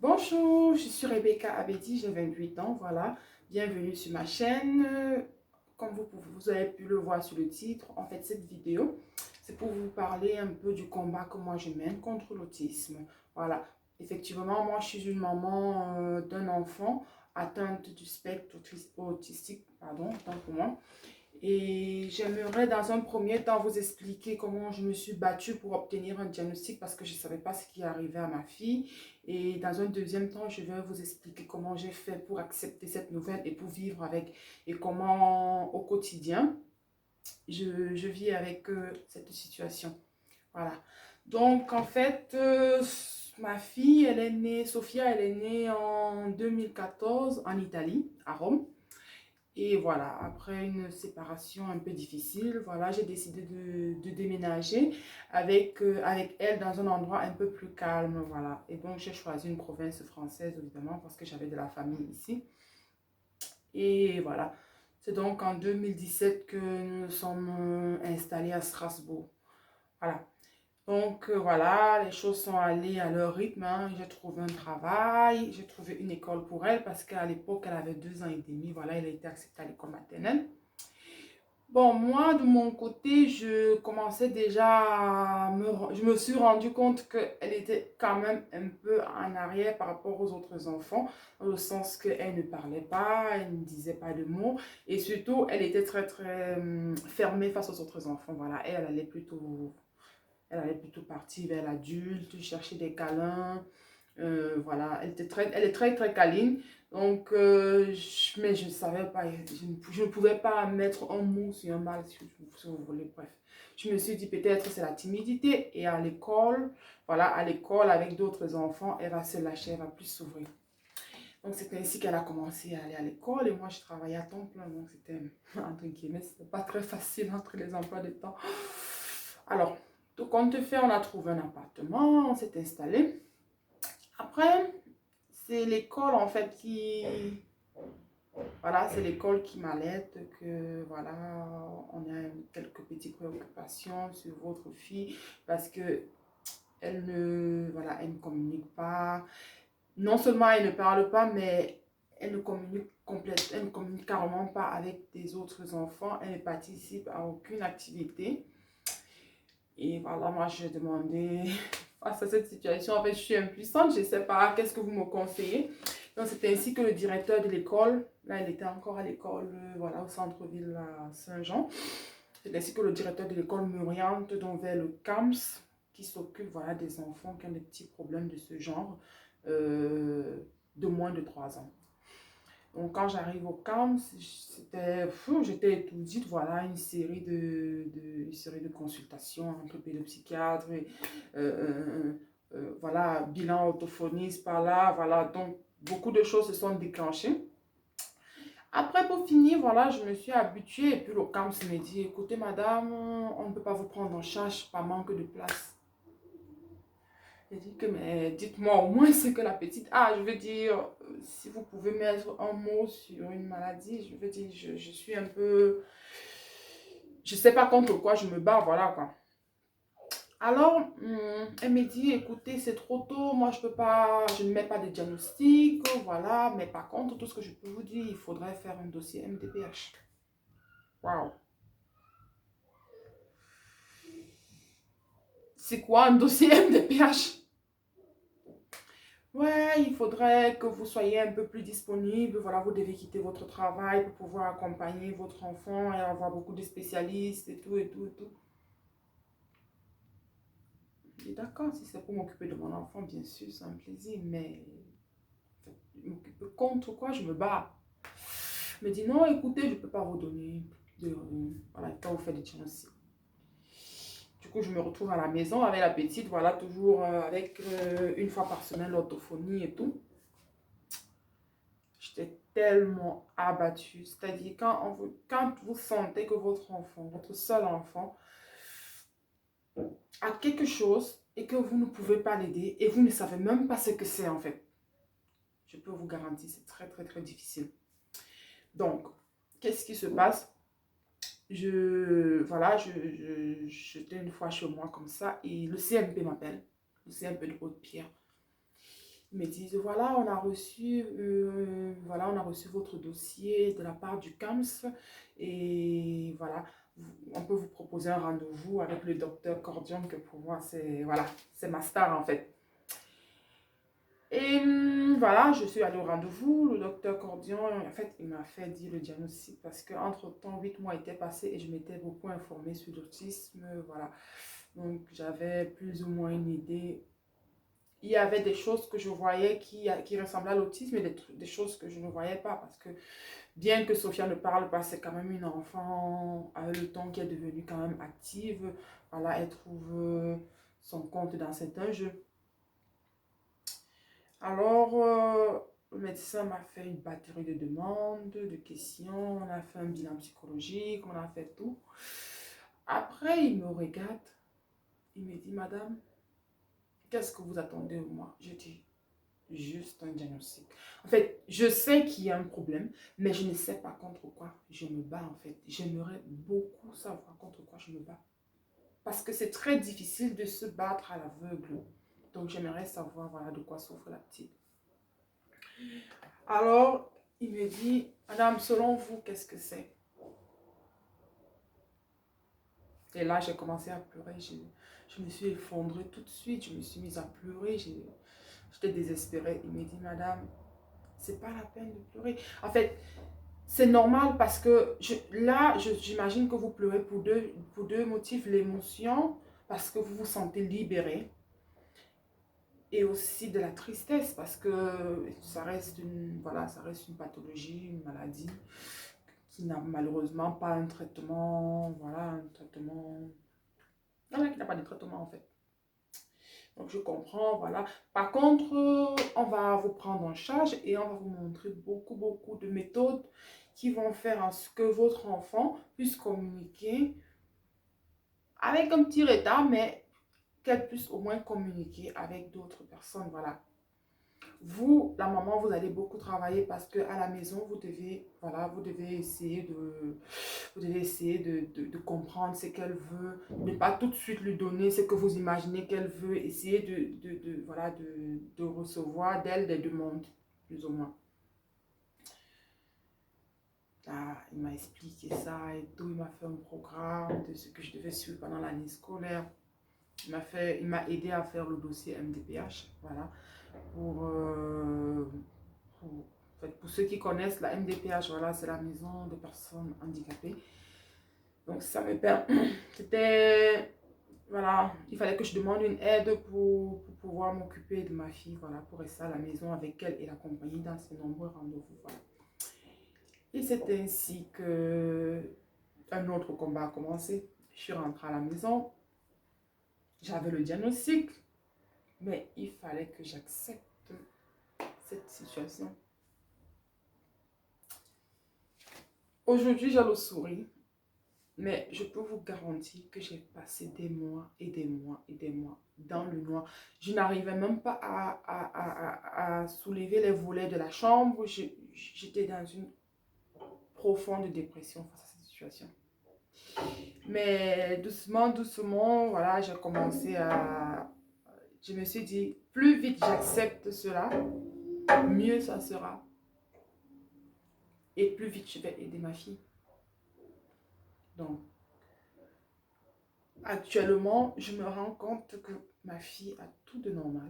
Bonjour, je suis Rebecca Abedi, j'ai 28 ans, voilà. Bienvenue sur ma chaîne. Comme vous avez pu le voir sur le titre, en fait, cette vidéo, c'est pour vous parler un peu du combat que moi je mène contre l'autisme. Voilà. Effectivement, moi, je suis une maman d'un enfant atteinte du spectre autistique, pardon, autant pour moi. Et j'aimerais dans un premier temps vous expliquer comment je me suis battue pour obtenir un diagnostic parce que je ne savais pas ce qui arrivait à ma fille. Et dans un deuxième temps, je vais vous expliquer comment j'ai fait pour accepter cette nouvelle et pour vivre avec. Et comment au quotidien, je vis avec cette situation. Voilà. Donc en fait, ma fille, elle est née, Sophia, elle est née en 2014 en Italie, à Rome. Et voilà, après une séparation un peu difficile, voilà, j'ai décidé de déménager avec elle dans un endroit un peu plus calme, voilà. Et donc, j'ai choisi une province française, évidemment, parce que j'avais de la famille ici. Et voilà, c'est donc en 2017 que nous nous sommes installés à Strasbourg. Voilà. Donc voilà, les choses sont allées à leur rythme, hein. J'ai trouvé un travail, j'ai trouvé une école pour elle parce qu'à l'époque, elle avait 2 ans et demi. Voilà, elle a été acceptée à l'école maternelle. Bon, moi, de mon côté, je commençais déjà je me suis rendu compte qu'elle était quand même un peu en arrière par rapport aux autres enfants, dans le sens qu'elle ne parlait pas, elle ne disait pas de mots, et surtout, elle était très, très fermée face aux autres enfants. Voilà, elle allait plutôt partir vers l'adulte, chercher des câlins. Voilà, elle est très, très câline. Donc, mais je ne savais pas, je ne pouvais pas mettre un mot sur un mal, si vous voulez. Bref, je me suis dit peut-être c'est la timidité. Et à l'école, voilà, à l'école avec d'autres enfants, elle va se lâcher, elle va plus s'ouvrir. Donc, c'est ainsi qu'elle a commencé à aller à l'école. Et moi, je travaillais à temps plein. Donc, c'était, entre guillemets, c'était pas très facile entre les emplois de temps. Alors, tout compte fait, on a trouvé un appartement, on s'est installé. Après, c'est l'école en fait voilà, c'est l'école qui m'alerte que voilà, on a quelques petites préoccupations sur votre fille parce que elle ne communique pas. Non seulement elle ne parle pas, mais elle ne communique carrément pas avec des autres enfants. Elle ne participe à aucune activité. Et voilà, moi, j'ai demandé face à cette situation. En fait, je suis impuissante. Je ne sais pas, qu'est-ce que vous me conseillez? Donc, c'était ainsi que le directeur de l'école, là, il était encore à l'école, voilà, au centre-ville à Saint-Jean. C'est ainsi que le directeur de l'école m'oriente donc vers le CAMS, qui s'occupe, voilà, des enfants qui ont des petits problèmes de ce genre, euh, de moins de 3 ans. Donc, quand j'arrive au camp, j'étais étourdie, voilà, une série de consultations entre pédopsychiatres, et, voilà, bilan orthophoniste par là, voilà, donc beaucoup de choses se sont déclenchées. Après, pour finir, voilà, je me suis habituée et puis le camp me dit, écoutez, madame, on ne peut pas vous prendre en charge par manque de place. J'ai dit que, mais dites-moi au moins ce que la petite a. Je veux dire, si vous pouvez mettre un mot sur une maladie, je veux dire, je suis un peu. Je sais pas contre quoi je me bats, voilà quoi. Alors, elle me dit, écoutez, c'est trop tôt, moi je peux pas, je ne mets pas de diagnostic, voilà, mais par contre, tout ce que je peux vous dire, il faudrait faire un dossier MDPH. Waouh! C'est quoi un dossier MDPH? Ouais, il faudrait que vous soyez un peu plus disponible. Voilà, vous devez quitter votre travail pour pouvoir accompagner votre enfant et avoir beaucoup de spécialistes et tout, et tout, et tout. Je dis d'accord, si c'est pour m'occuper de mon enfant, bien sûr, c'est un plaisir, mais m'occuper contre quoi, je me bats. Il me dit non, écoutez, je ne peux pas vous donner de. Voilà, quand vous faites des diagnostics. Du coup, je me retrouve à la maison avec la petite, voilà, toujours avec une fois par semaine l'orthophonie et tout. J'étais tellement abattue. C'est-à-dire quand vous sentez que votre enfant, votre seul enfant, a quelque chose et que vous ne pouvez pas l'aider et vous ne savez même pas ce que c'est en fait. Je peux vous garantir, c'est très très très difficile. Donc, qu'est-ce qui se passe? Voilà, j'étais une fois chez moi comme ça et le CMP m'appelle, le CMP de Haute-Pierre. Ils me disent, voilà, on a reçu votre dossier de la part du CAMS et voilà, on peut vous proposer un rendez-vous avec le docteur Cordion, que pour moi, c'est voilà, c'est ma star en fait. Et voilà, je suis allée au rendez-vous. Le docteur Cordion, en fait, il m'a fait dire le diagnostic parce qu'entre-temps, 8 mois étaient passés et je m'étais beaucoup informée sur l'autisme. Voilà. Donc, j'avais plus ou moins une idée. Il y avait des choses que je voyais qui ressemblaient à l'autisme et des choses que je ne voyais pas. Parce que bien que Sophia ne parle pas, c'est quand même une enfant avec le temps qui est devenue quand même active. Voilà, elle trouve son compte dans certains jeux. Alors, le médecin m'a fait une batterie de demandes, de questions, on a fait un bilan psychologique, on a fait tout. Après, il me regarde, il me dit, Madame, qu'est-ce que vous attendez de moi? Je dis, juste un diagnostic. En fait, je sais qu'il y a un problème, mais je ne sais pas contre quoi je me bats en fait. J'aimerais beaucoup savoir contre quoi je me bats. Parce que c'est très difficile de se battre à l'aveugle. Donc, j'aimerais savoir voilà, de quoi souffre la petite. Alors, il me dit, Madame, selon vous, qu'est-ce que c'est? Et là, j'ai commencé à pleurer. Je me suis effondrée tout de suite. Je me suis mise à pleurer. J'étais désespérée. Il me dit, Madame, c'est pas la peine de pleurer. En fait, c'est normal parce que j'imagine que vous pleurez pour deux motifs. L'émotion, parce que vous vous sentez libéré. Et aussi de la tristesse parce que ça reste voilà, ça reste une pathologie, une maladie qui n'a malheureusement pas un traitement, voilà, un traitement, voilà, qui n'a pas de traitement en fait. Donc je comprends, voilà. Par contre, on va vous prendre en charge et on va vous montrer beaucoup de méthodes qui vont faire en sorte que votre enfant puisse communiquer avec un petit retard, mais qu'elle puisse au moins communiquer avec d'autres personnes, voilà. Vous, la maman, vous allez beaucoup travailler parce que à la maison, vous devez, voilà, vous devez essayer de comprendre ce qu'elle veut, ne pas tout de suite lui donner ce que vous imaginez qu'elle veut, essayer voilà, de recevoir d'elle des demandes, plus ou moins. Ah, il m'a expliqué ça et tout, il m'a fait un programme de ce que je devais suivre pendant l'année scolaire. Il m'a aidé à faire le dossier MDPH, voilà. Pour, en fait, pour ceux qui connaissent la MDPH, voilà, c'est la maison des personnes handicapées. Donc ça me permet, c'était, voilà, il fallait que je demande une aide pour pouvoir m'occuper de ma fille, voilà, pour rester à la maison avec elle et l'accompagner dans ses nombreux rendez-vous, voilà. Et c'est ainsi que un autre combat a commencé. Je suis rentrée à la maison, j'avais le diagnostic, mais il fallait que j'accepte cette situation. Aujourd'hui, j'ai le sourire, mais je peux vous garantir que j'ai passé des mois et des mois et des mois dans le noir. Je n'arrivais même pas à soulever les volets de la chambre. J'étais dans une profonde dépression face à cette situation. Mais doucement, voilà, j'ai commencé à... Je me suis dit, plus vite j'accepte cela, mieux ça sera. Et plus vite je vais aider ma fille. Donc, actuellement, je me rends compte que ma fille a tout de normal.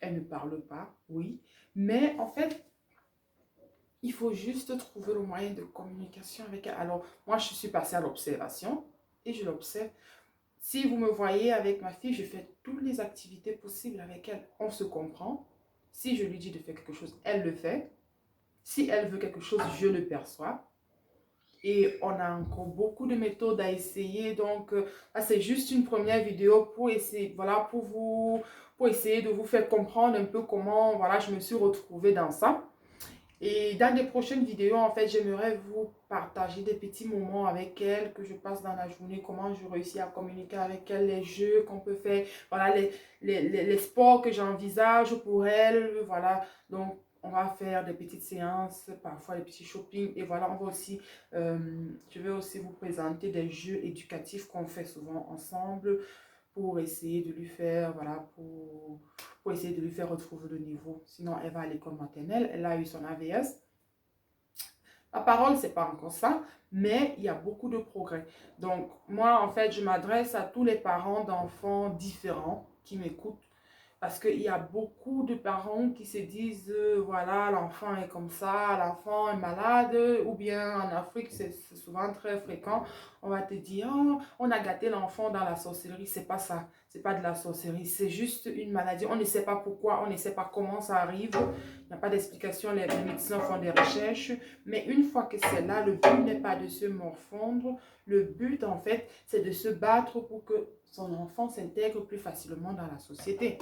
Elle ne parle pas, oui. Mais en fait, il faut juste trouver le moyen de communication avec elle. Alors, moi, je suis passée à l'observation et je l'observe. Si vous me voyez avec ma fille, je fais toutes les activités possibles avec elle. On se comprend. Si je lui dis de faire quelque chose, elle le fait. Si elle veut quelque chose, je le perçois. Et on a encore beaucoup de méthodes à essayer. Donc, là, c'est juste une première vidéo pour essayer, voilà, pour essayer de vous faire comprendre un peu comment, voilà, je me suis retrouvée dans ça. Et dans les prochaines vidéos, en fait, j'aimerais vous partager des petits moments avec elle que je passe dans la journée, comment je réussis à communiquer avec elle, les jeux qu'on peut faire, voilà, les sports que j'envisage pour elle, voilà. Donc, on va faire des petites séances, parfois des petits shopping. Et voilà, on va aussi, je vais aussi vous présenter des jeux éducatifs qu'on fait souvent ensemble pour essayer de lui faire, voilà, pour essayer de lui faire retrouver le niveau. Sinon, elle va à l'école maternelle, elle a eu son AVS. La parole, c'est pas encore ça, mais il y a beaucoup de progrès. Donc, moi, en fait, je m'adresse à tous les parents d'enfants différents qui m'écoutent. Parce qu'il y a beaucoup de parents qui se disent, voilà, l'enfant est comme ça, l'enfant est malade, ou bien en Afrique, c'est souvent très fréquent. On va te dire, oh, on a gâté l'enfant dans la sorcellerie. C'est pas ça, c'est pas de la sorcellerie, c'est juste une maladie. On ne sait pas pourquoi, on ne sait pas comment ça arrive. Il n'y a pas d'explication, les médecins font des recherches. Mais une fois que c'est là, le but n'est pas de se morfondre. Le but, en fait, c'est de se battre pour que son enfant s'intègre plus facilement dans la société.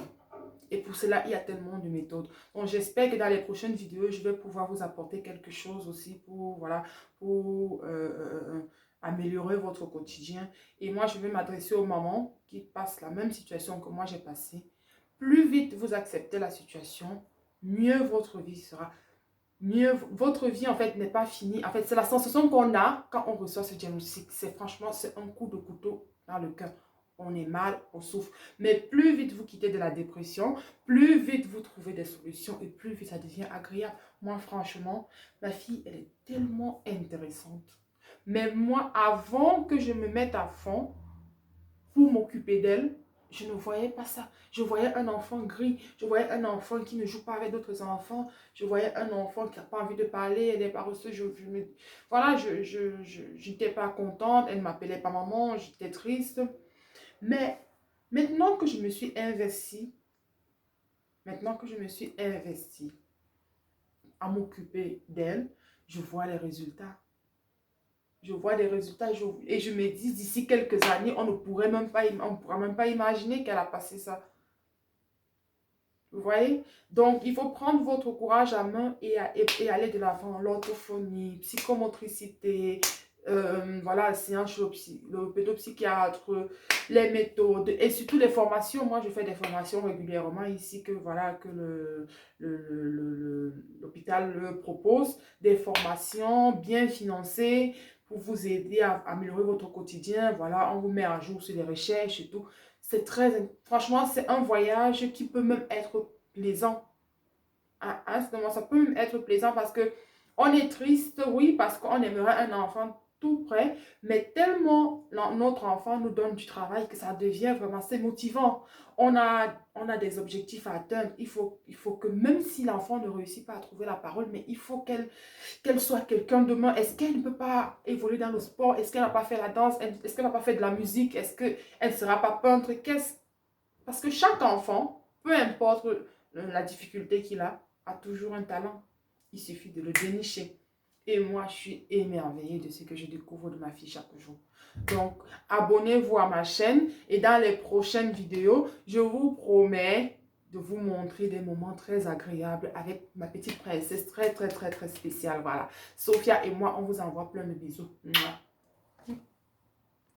Et pour cela, il y a tellement de méthodes. Donc, j'espère que dans les prochaines vidéos, je vais pouvoir vous apporter quelque chose aussi pour, voilà, pour améliorer votre quotidien. Et moi, je vais m'adresser aux mamans qui passent la même situation que moi j'ai passée. Plus vite vous acceptez la situation, mieux votre vie sera. Mieux, votre vie, en fait, n'est pas finie. En fait, c'est la sensation qu'on a quand on reçoit ce diagnostic. C'est franchement, c'est un coup de couteau dans le cœur. On est mal, on souffre. Mais plus vite vous quittez de la dépression, plus vite vous trouvez des solutions et plus vite ça devient agréable. Moi, franchement, ma fille, elle est tellement intéressante. Mais moi, avant que je me mette à fond pour m'occuper d'elle, je ne voyais pas ça. Je voyais un enfant gris. Je voyais un enfant qui ne joue pas avec d'autres enfants. Je voyais un enfant qui n'a pas envie de parler. Elle n'est pas reçue. Voilà, je n'étais pas contente. Elle ne m'appelait pas maman. J'étais triste. Mais maintenant que je me suis investie, à m'occuper d'elle, je vois les résultats. Je vois des résultats et je me dis d'ici quelques années, on ne pourrait même pas imaginer qu'elle a passé ça. Vous voyez? Donc, il faut prendre votre courage à main et aller de l'avant. L'orthophonie, psychomotricité, voilà, sciences, le pédopsychiatre, les méthodes et surtout les formations. Moi, je fais des formations régulièrement ici que, voilà, que l'hôpital le propose. Des formations bien financées pour vous aider à améliorer votre quotidien. Voilà, on vous met à jour sur les recherches et tout. C'est très, franchement, c'est un voyage qui peut même être plaisant. À ce moment, ça peut même être plaisant parce que on est triste, oui, parce qu'on aimerait un enfant tout près, mais tellement notre enfant nous donne du travail que ça devient vraiment assez motivant. On a des objectifs à atteindre. Il faut que même si l'enfant ne réussit pas à trouver la parole, mais il faut qu'elle soit quelqu'un demain. Est-ce qu'elle ne peut pas évoluer dans le sport? Est-ce qu'elle n'a pas fait la danse? Est-ce qu'elle n'a pas fait de la musique? Est-ce qu'elle ne sera pas peintre? Parce que chaque enfant, peu importe la difficulté qu'il a toujours un talent. Il suffit de le dénicher. Et moi, je suis émerveillée de ce que je découvre de ma fille chaque jour. Donc, abonnez-vous à ma chaîne et dans les prochaines vidéos, je vous promets de vous montrer des moments très agréables avec ma petite princesse très, très, très, très spéciale. Voilà. Sophia et moi, on vous envoie plein de bisous. Mouah.